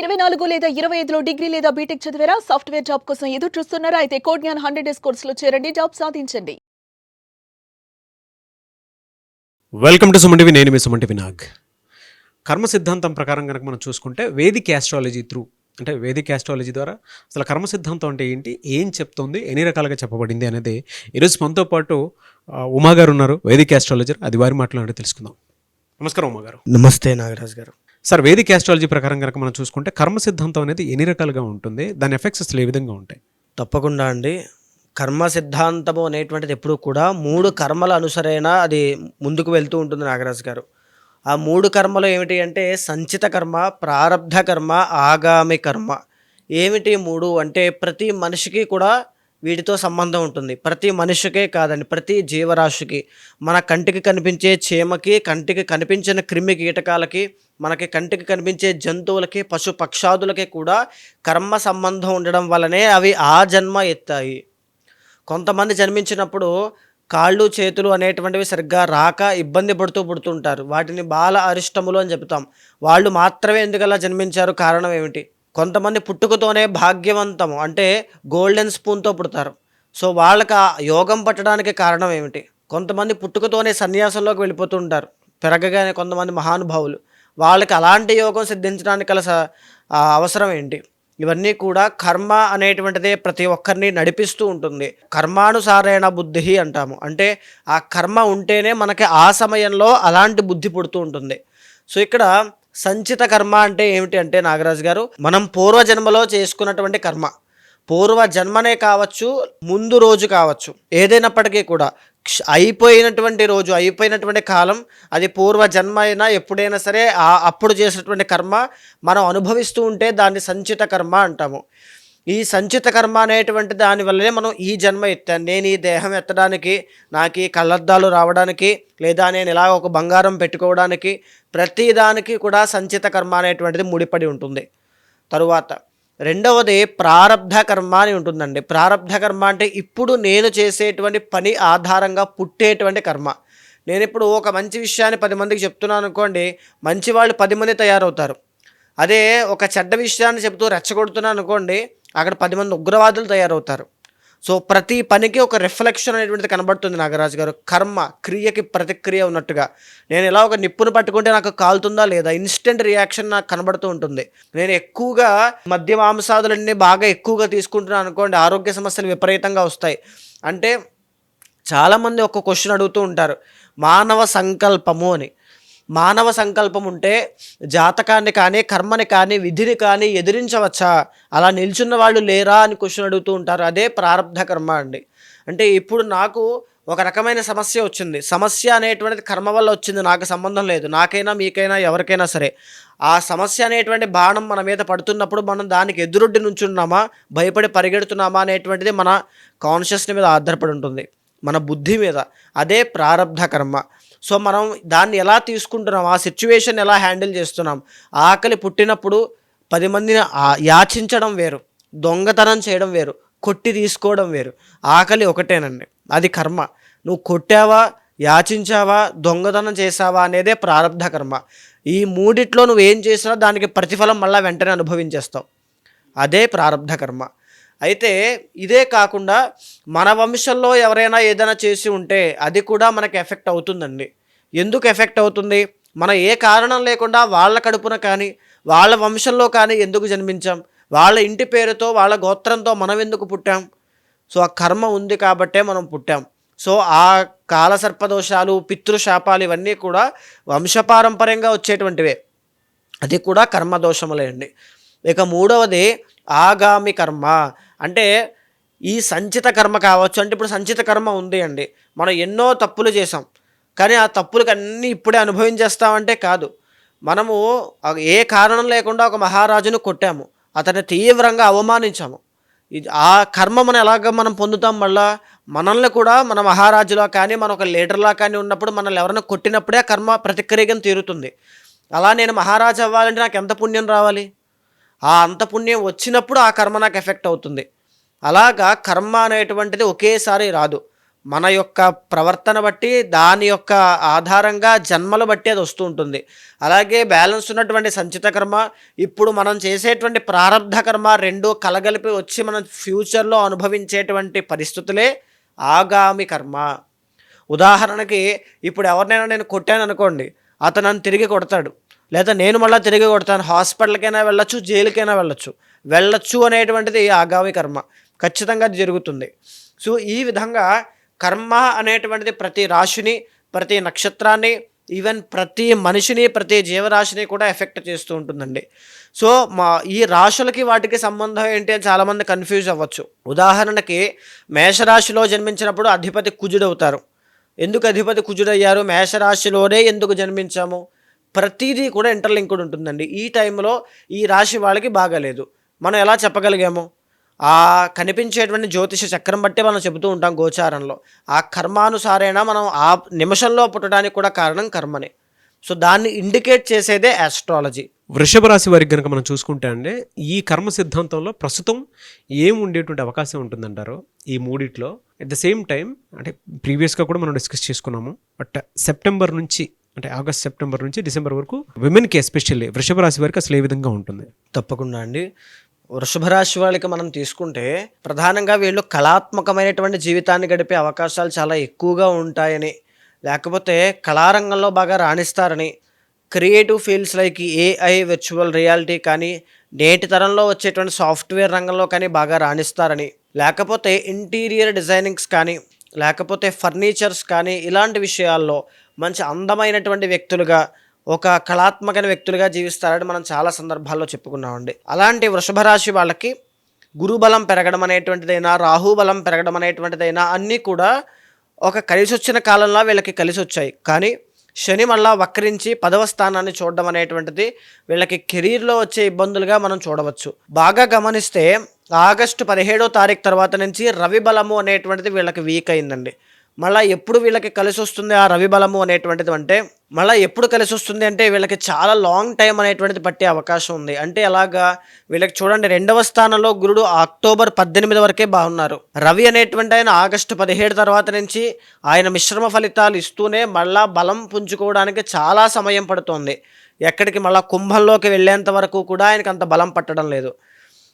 24 లేదా 25లో డిగ్రీ లేదా బీటెక్ చదివారా? సాఫ్ట్‌వేర్ జాబ్ కోసం ఎదురు చూస్తున్నారా? అయితే కోడ్ జ్ఞాన్ 100 డేస్ కోర్సులో చేరండి. జాబ్ సాధించండి. Welcome to Suman TV. నేను మీ సుమన్ టీవీ నాగ్. కర్మ సిద్ధాంతం ప్రకారం కనుక మనం చూసుకుంటే వేదిక్ యాస్ట్రాలజీ అంటే వేదిక్ యాస్ట్రాలజీ ద్వారా అసలు కర్మ సిద్ధాంతం అంటే ఏంటి, ఏం చెప్తుంది, ఎన్ని రకాలుగా చెప్పబడింది అనేది ఈరోజు మనతో పాటు ఉమా గారు ఉన్నారు, వేదిక్ యాస్ట్రాలజర్. అది వారి మాట్లాడి తెలుసుకుందాం. నమస్కారం ఉమా గారు. నమస్తే నాగరాజ్ గారు. సార్, వేదిక్ యాస్ట్రాలజీ ప్రకారం కనుక మనం చూసుకుంటే కర్మ సిద్ధాంతం అనేది ఎన్ని రకాలుగా ఉంటుంది, దాని ఎఫెక్ట్స్ అసలు ఏ విధంగా ఉంటాయి? తప్పకుండా అండి. కర్మ సిద్ధాంతము అనేటువంటిది ఎప్పుడూ కూడా 3 కర్మల అనుసరైన అది ముందుకు వెళ్తూ ఉంటుంది నాగరాజు గారు. ఆ 3 కర్మలు ఏమిటి అంటే సంచిత కర్మ, ప్రారబ్ధ కర్మ, ఆగామి కర్మ. ఏమిటి 3 అంటే ప్రతి మనిషికి కూడా వీటితో సంబంధం ఉంటుంది. ప్రతి మనిషికే కాదండి, ప్రతి జీవరాశికి, మన కంటికి కనిపించే చీమకి, కంటికి కనిపించిన క్రిమి కీటకాలకి, మనకి కంటికి కనిపించే జంతువులకి, పశు పక్షాదులకి కూడా కర్మ సంబంధం ఉండడం వల్లనే అవి ఆ జన్మ ఎత్తాయి. కొంతమంది జన్మించినప్పుడు కాళ్ళు చేతులు అనేటువంటివి సరిగ్గా రాక ఇబ్బంది పడుతూ పుడుతుంటారు. వాటిని బాల అరిష్టములు అని చెప్తాం. వాళ్ళు మాత్రమే ఎందుకలా జన్మించారు, కారణం ఏమిటి? కొంతమంది పుట్టుకతోనే భాగ్యవంతము అంటే గోల్డెన్ స్పూన్తో పుడతారు. సో వాళ్ళకి ఆ యోగం పట్టడానికి కారణం ఏమిటి? కొంతమంది పుట్టుకతోనే సన్యాసంలోకి వెళ్ళిపోతుంటారు పెరగగానే, కొంతమంది మహానుభావులు. వాళ్ళకి అలాంటి యోగం సిద్ధించడానికి గల అవసరం ఏంటి? ఇవన్నీ కూడా కర్మ అనేటువంటిదే ప్రతి ఒక్కరిని నడిపిస్తూ ఉంటుంది. కర్మానుసారైన బుద్ధి అంటాము. అంటే ఆ కర్మ ఉంటేనే మనకి ఆ సమయంలో అలాంటి బుద్ధి పుడుతూ ఉంటుంది. సో ఇక్కడ సంచిత కర్మ అంటే ఏమిటి అంటే నాగరాజు గారు, మనం పూర్వజన్మలో చేసుకున్నటువంటి కర్మ, పూర్వ జన్మనే కావచ్చు, ముందు రోజు కావచ్చు, ఏదైనప్పటికీ కూడా అయిపోయినటువంటి రోజు, అయిపోయినటువంటి కాలం, అది పూర్వ జన్మ అయినా ఎప్పుడైనా సరే అప్పుడు చేసినటువంటి కర్మ మనం అనుభవిస్తూ ఉంటే దాన్ని సంచిత కర్మ అంటాము. ఈ సంచిత కర్మ అనేటువంటి దానివల్లనే మనం ఈ జన్మ ఎత్తాను. నేను ఈ దేహం ఎత్తడానికి, నాకు ఈ కళ్ళద్దాలు రావడానికి, లేదా నేను ఇలా ఒక బంగారం పెట్టుకోవడానికి, ప్రతిదానికి కూడా సంచిత కర్మ అనేటువంటిది ముడిపడి ఉంటుంది. తరువాత రెండవది ప్రారబ్ధ కర్మ అని ఉంటుందండి. ప్రారబ్ధ కర్మ అంటే ఇప్పుడు నేను చేసేటువంటి పని ఆధారంగా పుట్టేటువంటి కర్మ. నేను ఇప్పుడు ఒక మంచి విషయాన్ని 10 మందికి చెప్తున్నాను అనుకోండి, మంచి వాళ్ళు 10 మంది తయారవుతారు. అదే ఒక చెడ్డ విషయాన్ని చెప్తూ రెచ్చగొడుతున్నాను అనుకోండి, అక్కడ 10 మంది ఉగ్రవాదులు తయారవుతారు. సో ప్రతి పనికి ఒక రిఫ్లెక్షన్ అనేటువంటిది కనబడుతుంది నాగరాజు గారు. కర్మ క్రియకి ప్రతిక్రియ ఉన్నట్టుగా. నేను ఇలా ఒక నిప్పును పట్టుకుంటే నాకు కాలుతుందా లేదా, ఇన్స్టెంట్ రియాక్షన్ నాకు కనబడుతూ ఉంటుంది. నేను ఎక్కువగా మద్య మాంసాదులన్నీ బాగా ఎక్కువగా తీసుకుంటున్నాను అనుకోండి, ఆరోగ్య సమస్యలు విపరీతంగా వస్తాయి. అంటే చాలామంది ఒక క్వశ్చన్ అడుగుతూ ఉంటారు, మానవ సంకల్పము అని. మానవ సంకల్పం ఉంటే జాతకాన్ని కానీ, కర్మని కానీ, విధిని కానీ ఎదిరించవచ్చా? అలా నిల్చున్న వాళ్ళు లేరా అని క్వశ్చన్ అడుగుతూ ఉంటారు. అదే ప్రారబ్ధ కర్మ అండి. అంటే ఇప్పుడు నాకు ఒక రకమైన సమస్య వచ్చింది. సమస్య అనేటువంటిది కర్మ వల్ల వచ్చింది, నాకు సంబంధం లేదు. నాకైనా మీకైనా ఎవరికైనా సరే ఆ సమస్య అనేటువంటి బాణం మన మీద పడుతున్నప్పుడు మనం దానికి ఎదురొడ్డి నుంచున్నామా, భయపడి పరిగెడుతున్నామా అనేటువంటిది మన కాన్షియస్నెస్ మీద ఆధారపడి ఉంటుంది, మన బుద్ధి మీద. అదే ప్రారబ్ధ కర్మ. సో మనం దాన్ని ఎలా తీసుకుంటున్నాం, ఆ సిచ్యువేషన్ ఎలా హ్యాండిల్ చేస్తున్నాం. ఆకలి పుట్టినప్పుడు 10 మందిని యాచించడం వేరు, దొంగతనం చేయడం వేరు, కొట్టి తీసుకోవడం వేరు. ఆకలి ఒకటేనండి, అది కర్మ. నువ్వు కొట్టావా, యాచించావా, దొంగతనం చేసావా అనేదే ప్రారబ్ధ కర్మ. ఈ మూడిట్లో నువ్వు ఏం చేసినా దానికి ప్రతిఫలం మళ్ళీ వెంటనే అనుభవించేస్తావు. అదే ప్రారబ్ధ కర్మ. అయితే ఇదే కాకుండా మన వంశంలో ఎవరైనా ఏదైనా చేసి ఉంటే అది కూడా మనకి ఎఫెక్ట్ అవుతుందండి. ఎందుకు ఎఫెక్ట్ అవుతుంది? మనం ఏ కారణం లేకుండా వాళ్ళ కడుపున కానీ, వాళ్ళ వంశంలో కానీ ఎందుకు జన్మించాం? వాళ్ళ ఇంటి పేరుతో, వాళ్ళ గోత్రంతో మనం ఎందుకు పుట్టాం? సో ఆ కర్మ ఉంది కాబట్టే మనం పుట్టాం. సో ఆ కాలసర్పదోషాలు, పితృశాపాలు ఇవన్నీ కూడా వంశపారంపర్యంగా వచ్చేటువంటివే. అది కూడా కర్మదోషములే అండి. ఇక మూడవది ఆగామి కర్మ. అంటే ఈ సంచిత కర్మ కావచ్చు. అంటే ఇప్పుడు సంచిత కర్మ ఉంది అండి, మనం ఎన్నో తప్పులు చేసాం, కానీ ఆ తప్పులకి అన్నీ ఇప్పుడే అనుభవించేస్తామంటే కాదు. మనము ఏ కారణం లేకుండా ఒక మహారాజును కొట్టాము, అతన్ని తీవ్రంగా అవమానించాము. ఆ కర్మ మనం మనం పొందుతాం. మళ్ళా మనల్ని కూడా మన మహారాజులా కానీ, మన ఒక లీడర్లా కానీ ఉన్నప్పుడు మనల్ని ఎవరైనా కొట్టినప్పుడే ఆ కర్మ ప్రతిక్రియగా తీరుతుంది. అలా నేను మహారాజు అవ్వాలంటే నాకు ఎంత పుణ్యం రావాలి? ఆ అంత పుణ్యం వచ్చినప్పుడు ఆ కర్మ నాకు ఎఫెక్ట్ అవుతుంది. అలాగా కర్మ అనేటువంటిది ఒకేసారి రాదు. మన యొక్క ప్రవర్తన బట్టి దాని యొక్క ఆధారంగా జన్మలు బట్టి అది వస్తూ ఉంటుంది. అలాగే బ్యాలెన్స్ ఉన్నటువంటి సంచిత కర్మ, ఇప్పుడు మనం చేసేటువంటి ప్రారబ్ధ కర్మ రెండూ కలగలిపి వచ్చి మనం ఫ్యూచర్లో అనుభవించేటువంటి పరిస్థితులే ఆగామి కర్మ. ఉదాహరణకి ఇప్పుడు ఎవరినైనా నేను కొట్టాను అనుకోండి, అతను నన్ను తిరిగి కొడతాడు, లేదా నేను మళ్ళీ తిరిగి కొడతాను. హాస్పిటల్కైనా వెళ్ళొచ్చు, జైలుకైనా వెళ్ళొచ్చు అనేటువంటిది ఆగామి కర్మ. ఖచ్చితంగా అది జరుగుతుంది. సో ఈ విధంగా కర్మ అనేటువంటిది ప్రతి రాశిని, ప్రతి నక్షత్రాన్ని, ఈవెన్ ప్రతి మనిషిని, ప్రతి జీవరాశిని కూడా ఎఫెక్ట్ చేస్తూ ఉంటుందండి. సో ఈ రాశులకి వాటికి సంబంధం ఏంటి అని చాలామంది కన్ఫ్యూజ్ అవ్వచ్చు. ఉదాహరణకి మేషరాశిలో జన్మించినప్పుడు అధిపతి కుజుడవుతారు. ఎందుకు అధిపతి కుజుడయ్యారు? మేషరాశిలోనే ఎందుకు జన్మించాము? ప్రతిదీ కూడా ఇంటర్లింక్డ్ ఉంటుందండి. ఈ టైంలో ఈ రాశి వాళ్ళకి బాగాలేదు, మనం ఎలా చెప్పగలిగాము? ఆ కనిపించేటువంటి జ్యోతిష చక్రం బట్టి మనం చెబుతూ ఉంటాం గోచారంలో. ఆ కర్మానుసారేణ మనం ఆ నిమిషంలో పుట్టడానికి కూడా కారణం కర్మనే. సో దాన్ని ఇండికేట్ చేసేదే ఆస్ట్రాలజీ. వృషభ రాశి వారికి కనుక మనం చూసుకుంటే అండి, ఈ కర్మ సిద్ధాంతంలో ప్రస్తుతం ఏం ఉండేటువంటి అవకాశం ఉంటుందంటారు ఈ మూడిట్లో? అట్ ద సేమ్ టైం అంటే ప్రీవియస్గా కూడా మనం డిస్కస్ చేసుకున్నాము, బట్ సెప్టెంబర్ నుంచి అంటే ఆగస్ట్ సెప్టెంబర్ నుంచి డిసెంబర్ వరకు విమెన్కి ఎస్పెషల్లీ వృషభ రాశి వారికి అసలు ఏ విధంగా ఉంటుంది? తప్పకుండా అండి. వృషభ రాశి వాళ్ళకి మనం తీసుకుంటే ప్రధానంగా వీళ్ళు కళాత్మకమైనటువంటి జీవితాన్ని గడిపే అవకాశాలు చాలా ఎక్కువగా ఉంటాయని, లేకపోతే కళారంగంలో బాగా రాణిస్తారని, creative fields like AI, virtual reality కానీ, నేటి తరంలో వచ్చేటువంటి సాఫ్ట్వేర్ రంగంలో కానీ బాగా రాణిస్తారని, లేకపోతే ఇంటీరియర్ డిజైనింగ్స్ కానీ, లేకపోతే ఫర్నిచర్స్ కానీ, ఇలాంటి విషయాల్లో మంచి అందమైనటువంటి వ్యక్తులుగా, ఒక కళాత్మకమైన వ్యక్తులుగా జీవిస్తారని మనం చాలా సందర్భాల్లో చెప్పుకున్నామండి. అలాంటి వృషభ రాశి వాళ్ళకి గురుబలం పెరగడం అనేటువంటిదైనా, రాహుబలం పెరగడం అనేటువంటిదైనా అన్నీ కూడా ఒక కలిసి వచ్చిన కాలంలో వీళ్ళకి కలిసి వచ్చాయి. కానీ శని మళ్ళా వక్రించి 10వ స్థానాన్ని చూడడం అనేటువంటిది వీళ్ళకి కెరీర్లో వచ్చే ఇబ్బందులుగా మనం చూడవచ్చు. బాగా గమనిస్తే ఆగస్టు 17వ తారీఖు తర్వాత నుంచి రవి బలము అనేటువంటిది వీళ్ళకి వీక్ అయిందండి. మళ్ళీ ఎప్పుడు వీళ్ళకి కలిసి వస్తుంది ఆ రవి బలము అనేటువంటిది అంటే, మళ్ళీ ఎప్పుడు కలిసి వస్తుంది అంటే వీళ్ళకి చాలా లాంగ్ టైం అనేటువంటిది పట్టే అవకాశం ఉంది. అంటే అలాగా వీళ్ళకి చూడండి, 2వ స్థానంలో గురుడు అక్టోబర్ 18 వరకే బాగున్నారు. రవి అనేటువంటి ఆయన ఆగస్టు 17 తర్వాత నుంచి ఆయన మిశ్రమ ఫలితాలు ఇస్తూనే మళ్ళా బలం పుంజుకోవడానికి చాలా సమయం పడుతోంది. ఎక్కడికి మళ్ళీ కుంభంలోకి వెళ్ళేంత వరకు కూడా ఆయనకు అంత బలం పట్టడం లేదు.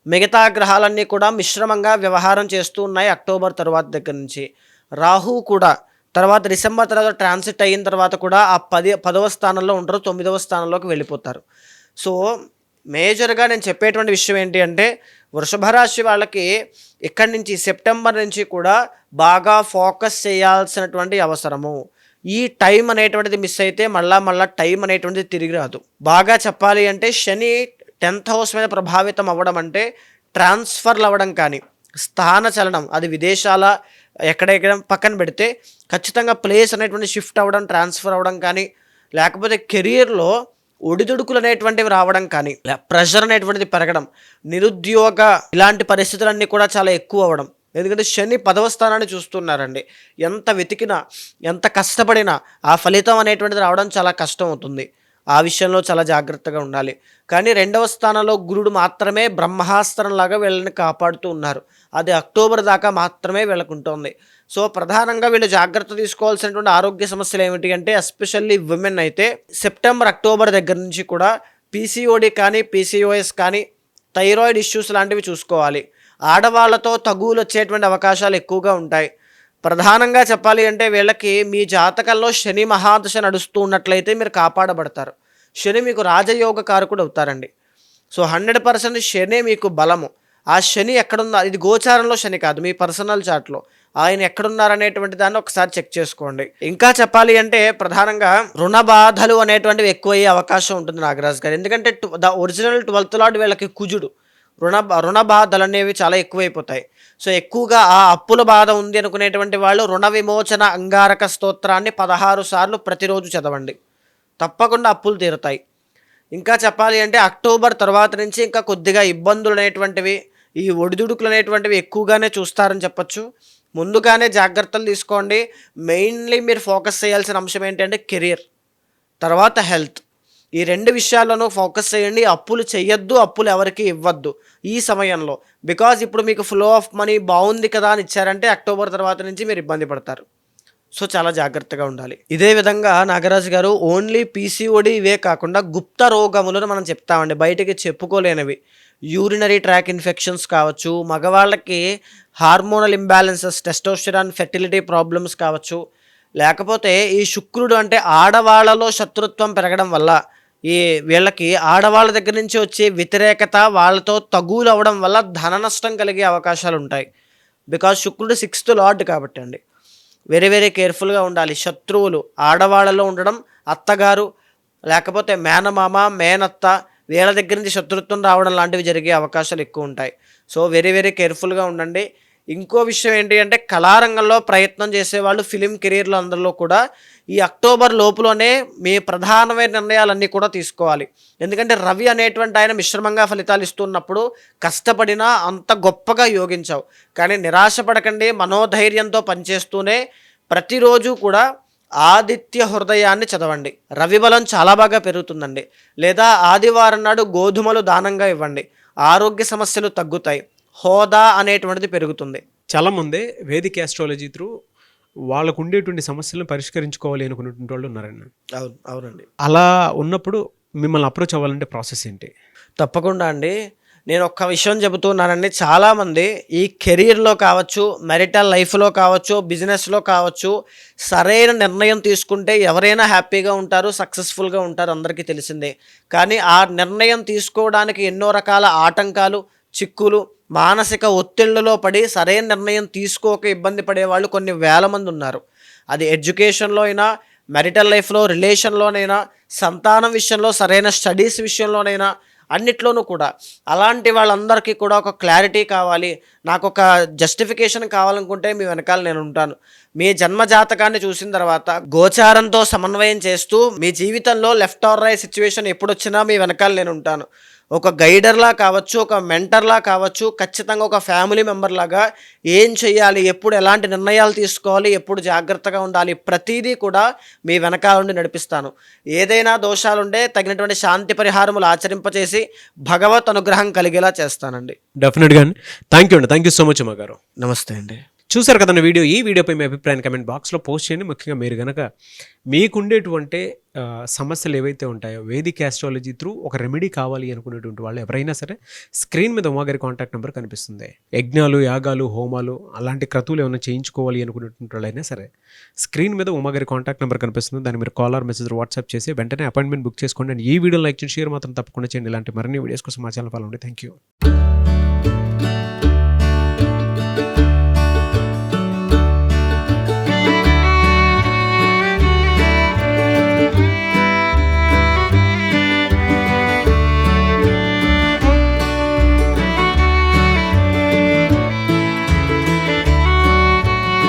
మిగతా గ్రహాలన్నీ కూడా మిశ్రమంగా వ్యవహారం చేస్తూ ఉన్నాయి అక్టోబర్ తర్వాత దగ్గర నుంచి. రాహు కూడా తర్వాత డిసెంబర్ తర్వాత ట్రాన్సిట్ అయిన తర్వాత కూడా ఆ 10వ స్థానంలో ఉంటారు, 9వ స్థానంలోకి వెళ్ళిపోతారు. సో మేజర్గా నేను చెప్పేటువంటి విషయం ఏంటి అంటే, వృషభ రాశి వాళ్ళకి ఇక్కడి నుంచి సెప్టెంబర్ నుంచి కూడా బాగా ఫోకస్ చేయాల్సినటువంటి అవసరము. ఈ టైం అనేటువంటిది మిస్ అయితే మళ్ళా టైం అనేటువంటిది తిరిగి రాదు. బాగా చెప్పాలి అంటే శని 10th హౌస్ మీద ప్రభావితం అవ్వడం అంటే ట్రాన్స్ఫర్లు అవ్వడం కానీ, స్థాన చలనం, అది విదేశాల ఎక్కడెక్కడ పక్కన పెడితే ఖచ్చితంగా ప్లేస్ అనేటువంటి షిఫ్ట్ అవ్వడం, ట్రాన్స్ఫర్ అవ్వడం కానీ, లేకపోతే కెరియర్లో ఒడిదుడుకులు అనేటువంటివి రావడం కానీ, ప్రెషర్ అనేటువంటిది పెరగడం, నిరుద్యోగ ఇలాంటి పరిస్థితులన్నీ కూడా చాలా ఎక్కువ అవ్వడం. ఎందుకంటే శని 10వ స్థానాన్ని చూస్తున్నారండి. ఎంత వెతికినా, ఎంత కష్టపడినా ఆ ఫలితం అనేటువంటిది రావడం చాలా కష్టం అవుతుంది. ఆ విషయంలో చాలా జాగ్రత్తగా ఉండాలి. కానీ 2వ స్థానంలో గురుడు మాత్రమే బ్రహ్మాస్త్రంలాగా వీళ్ళని కాపాడుతూ ఉన్నారు. అది అక్టోబర్ దాకా మాత్రమే వీళ్ళకు ఉంటుంది. సో ప్రధానంగా వీళ్ళు జాగ్రత్త తీసుకోవాల్సినటువంటి ఆరోగ్య సమస్యలు ఏమిటి అంటే, ఎస్పెషల్లీ విమెన్ అయితే సెప్టెంబర్, అక్టోబర్ దగ్గర నుంచి కూడా పీసీఓడి కానీ, పీసీఓఎస్ కానీ, థైరాయిడ్ ఇష్యూస్ లాంటివి చూసుకోవాలి. ఆడవాళ్లతో తగువులు వచ్చేటువంటి అవకాశాలు ఎక్కువగా ఉంటాయి. ప్రధానంగా చెప్పాలి అంటే వీళ్ళకి మీ జాతకంలో శని మహాదశ నడుస్తూ ఉన్నట్లయితే మీరు కాపాడబడతారు. శని మీకు రాజయోగ కారకుడు అవుతారండి. సో 100% శని మీకు బలము. ఆ శని ఎక్కడున్నా, ఇది గోచారంలో శని కాదు, మీ పర్సనల్ చార్ట్లో ఆయన ఎక్కడున్నారనేటువంటి దాన్ని ఒకసారి చెక్ చేసుకోండి. ఇంకా చెప్పాలి అంటే ప్రధానంగా రుణ బాధలు అనేటువంటివి ఎక్కువయ్యే అవకాశం ఉంటుంది నాగరాజు గారు. ఎందుకంటే ద ఒరిజినల్ 12th లార్డ్ వీళ్ళకి కుజుడు. రుణ బాధలు అనేవి చాలా ఎక్కువైపోతాయి. సో ఎక్కువగా ఆ అప్పుల బాధ ఉంది అనుకునేటువంటి వాళ్ళు రుణ విమోచన అంగారక స్తోత్రాన్ని 16 సార్లు ప్రతిరోజు చదవండి. తప్పకుండా అప్పులు తీరుతాయి. ఇంకా చెప్పాలి అంటే అక్టోబర్ తర్వాత నుంచి ఇంకా కొద్దిగా ఇబ్బందులు అనేటువంటివి, ఈ ఒడిదుడుకులు అనేటువంటివి ఎక్కువగానే చూస్తారని చెప్పచ్చు. ముందుగానే జాగ్రత్తలు తీసుకోండి. మెయిన్లీ మీరు ఫోకస్ చేయాల్సిన అంశం ఏంటంటే కెరీర్, తర్వాత హెల్త్. ఈ 2 విషయాల్లోనూ ఫోకస్ చేయండి. అప్పులు చేయొద్దు, అప్పులు ఎవరికి ఇవ్వద్దు ఈ సమయంలో. బికాజ్ ఇప్పుడు మీకు ఫ్లో ఆఫ్ మనీ బాగుంది కదా అని ఇచ్చారంటే అక్టోబర్ తర్వాత నుంచి మీరు ఇబ్బంది పడతారు. సో చాలా జాగ్రత్తగా ఉండాలి. ఇదే విధంగా నాగరాజు గారు ఓన్లీ పీసీఓడి ఇవే కాకుండా గుప్త రోగములను మనం చెప్తామండి, బయటికి చెప్పుకోలేనివి. యూరినరీ ట్రాక్ ఇన్ఫెక్షన్స్ కావచ్చు, మగవాళ్ళకి hormonal imbalances, testosterone, fertility problems కావచ్చు, లేకపోతే ఈ శుక్రుడు అంటే ఆడవాళ్ళలో శత్రుత్వం పెరగడం వల్ల వీళ్ళకి ఆడవాళ్ళ దగ్గర నుంచి వచ్చే వ్యతిరేకత, వాళ్ళతో తగులు అవ్వడం వల్ల ధన నష్టం కలిగే అవకాశాలు ఉంటాయి. బికాజ్ శుక్రుడు 6th లార్డ్ కాబట్టి అండి. వెరీ వెరీ కేర్ఫుల్గా ఉండాలి. శత్రువులు ఆడవాళ్ళలో ఉండడం, అత్తగారు లేకపోతే మేనమామ, మేనత్త వీళ్ళ దగ్గర నుంచి శత్రుత్వం రావడం లాంటివి జరిగే అవకాశాలు ఎక్కువ ఉంటాయి. సో వెరీ వెరీ కేర్ఫుల్గా ఉండండి. ఇంకో విషయం ఏంటి అంటే కళారంగంలో ప్రయత్నం చేసేవాళ్ళు, ఫిలిం కెరీర్లో అందరిలో కూడా ఈ అక్టోబర్ లోపులోనే మీ ప్రధానమైన నిర్ణయాలన్నీ కూడా తీసుకోవాలి. ఎందుకంటే రవి అనేటువంటి ఆయన మిశ్రమంగా ఫలితాలు ఇస్తున్నప్పుడు కష్టపడినా అంత గొప్పగా యోగించావు. కానీ నిరాశపడకండి, మనోధైర్యంతో పనిచేస్తూనే ప్రతిరోజు కూడా ఆదిత్య హృదయాన్ని చదవండి. రవి బలం చాలా బాగా పెరుగుతుందండి. లేదా ఆదివారం నాడు గోధుమలు దానంగా ఇవ్వండి. ఆరోగ్య సమస్యలు తగ్గుతాయి, హోదా అనేటువంటిది పెరుగుతుంది. చాలామంది వేదిక్ ఆస్ట్రాలజీ త్రూ వాళ్ళకు ఉండేటువంటి సమస్యలను పరిష్కరించుకోవాలి అనుకునేటువంటి వాళ్ళు ఉన్నారండి. అవునండి. అలా ఉన్నప్పుడు మిమ్మల్ని అప్రోచ్ అవ్వాలంటే ప్రాసెస్ ఏంటి? తప్పకుండా అండి. నేను ఒక్క విషయం చెబుతున్నానండి, చాలామంది ఈ కెరీర్లో కావచ్చు, మ్యారిటల్ లైఫ్లో కావచ్చు, బిజినెస్లో కావచ్చు, సరైన నిర్ణయం తీసుకుంటే ఎవరైనా హ్యాపీగా ఉంటారు, సక్సెస్ఫుల్గా ఉంటారు, అందరికీ తెలిసిందే. కానీ ఆ నిర్ణయం తీసుకోవడానికి ఎన్నో రకాల ఆటంకాలు, చిక్కులు, మానసిక ఒత్తిళ్లలో పడి సరైన నిర్ణయం తీసుకోక ఇబ్బంది పడేవాళ్ళు కొన్ని వేల మంది ఉన్నారు. అది ఎడ్యుకేషన్లో అయినా, మ్యారిటల్ లైఫ్లో, రిలేషన్లోనైనా, సంతానం విషయంలో, సరైన స్టడీస్ విషయంలోనైనా, అన్నిట్లోనూ కూడా. అలాంటి వాళ్ళందరికీ కూడా ఒక క్లారిటీ కావాలి, నాకు ఒక జస్టిఫికేషన్ కావాలనుకుంటే మీ వెనకాల నేను ఉంటాను. మీ జన్మ జాతకాన్ని చూసిన తర్వాత గోచారంతో సమన్వయం చేస్తూ మీ జీవితంలో లెఫ్ట్ ఆర్ రైట్ సిచ్యువేషన్ ఎప్పుడు వచ్చినా మీ వెనకాల నేను ఉంటాను. ఒక గైడర్లా కావచ్చు, ఒక మెంటర్లా కావచ్చు, ఖచ్చితంగా ఒక ఫ్యామిలీ మెంబర్ లాగా ఏం చేయాలి, ఎప్పుడు ఎలాంటి నిర్ణయాలు తీసుకోవాలి, ఎప్పుడు జాగ్రత్తగా ఉండాలి, ప్రతిదీ కూడా మీ వెనకాల నుండి నడిపిస్తాను. ఏదైనా దోషాలుంటే తగినటువంటి శాంతి పరిహారములు ఆచరింపచేసి భగవత్ అనుగ్రహం కలిగేలా చేస్తానండి. డెఫినెట్గా అండి. థ్యాంక్ యూ అండి. థ్యాంక్ యూ సో మచ్ అమ్మగారు. నమస్తే అండి. చూసారు కదన్న వీడియో. ఈ వీడియోపై మీ అభిప్రాయాన్ని కమెంట్ బాక్స్లో పోస్ట్ చేయండి. ముఖ్యంగా మీరు కనుక మీకుండేటువంటి సమస్యలు ఏవైతే ఉంటాయో వేదిక్ ఆస్ట్రాలజీ త్రూ ఒక రెమెడీ కావాలి అనుకునేటువంటి వాళ్ళు ఎవరైనా సరే స్క్రీన్ మీద ఉమాగారి కాంటాక్ట్ నెంబర్ కనిపిస్తుంది. యజ్ఞాలు, యాగాలు, హోమాలు అలాంటి క్రతువులు ఏమైనా చేయించుకోవాలి అనుకునేటువంటి వాళ్ళైనా సరే స్క్రీన్ మీద ఉమాగారి కాంటాక్ట్ నెంబర్ కనిపిస్తుంది. దాన్ని మీరు కాల్ ఆర్ మెసేజ్ వాట్సాప్ చేసి వెంటనే అపాయింట్మెంట్ బుక్ చేసుకోండి. అండ్ ఈ వీడియో లైక్ చేసి షేర్ మాత్రం తప్పకుండా చేయండి. ఇలాంటి మరిన్ని వీడియోస్ కోసం మా ఛానల్ ఫాలో అవ్వండి. Thank you.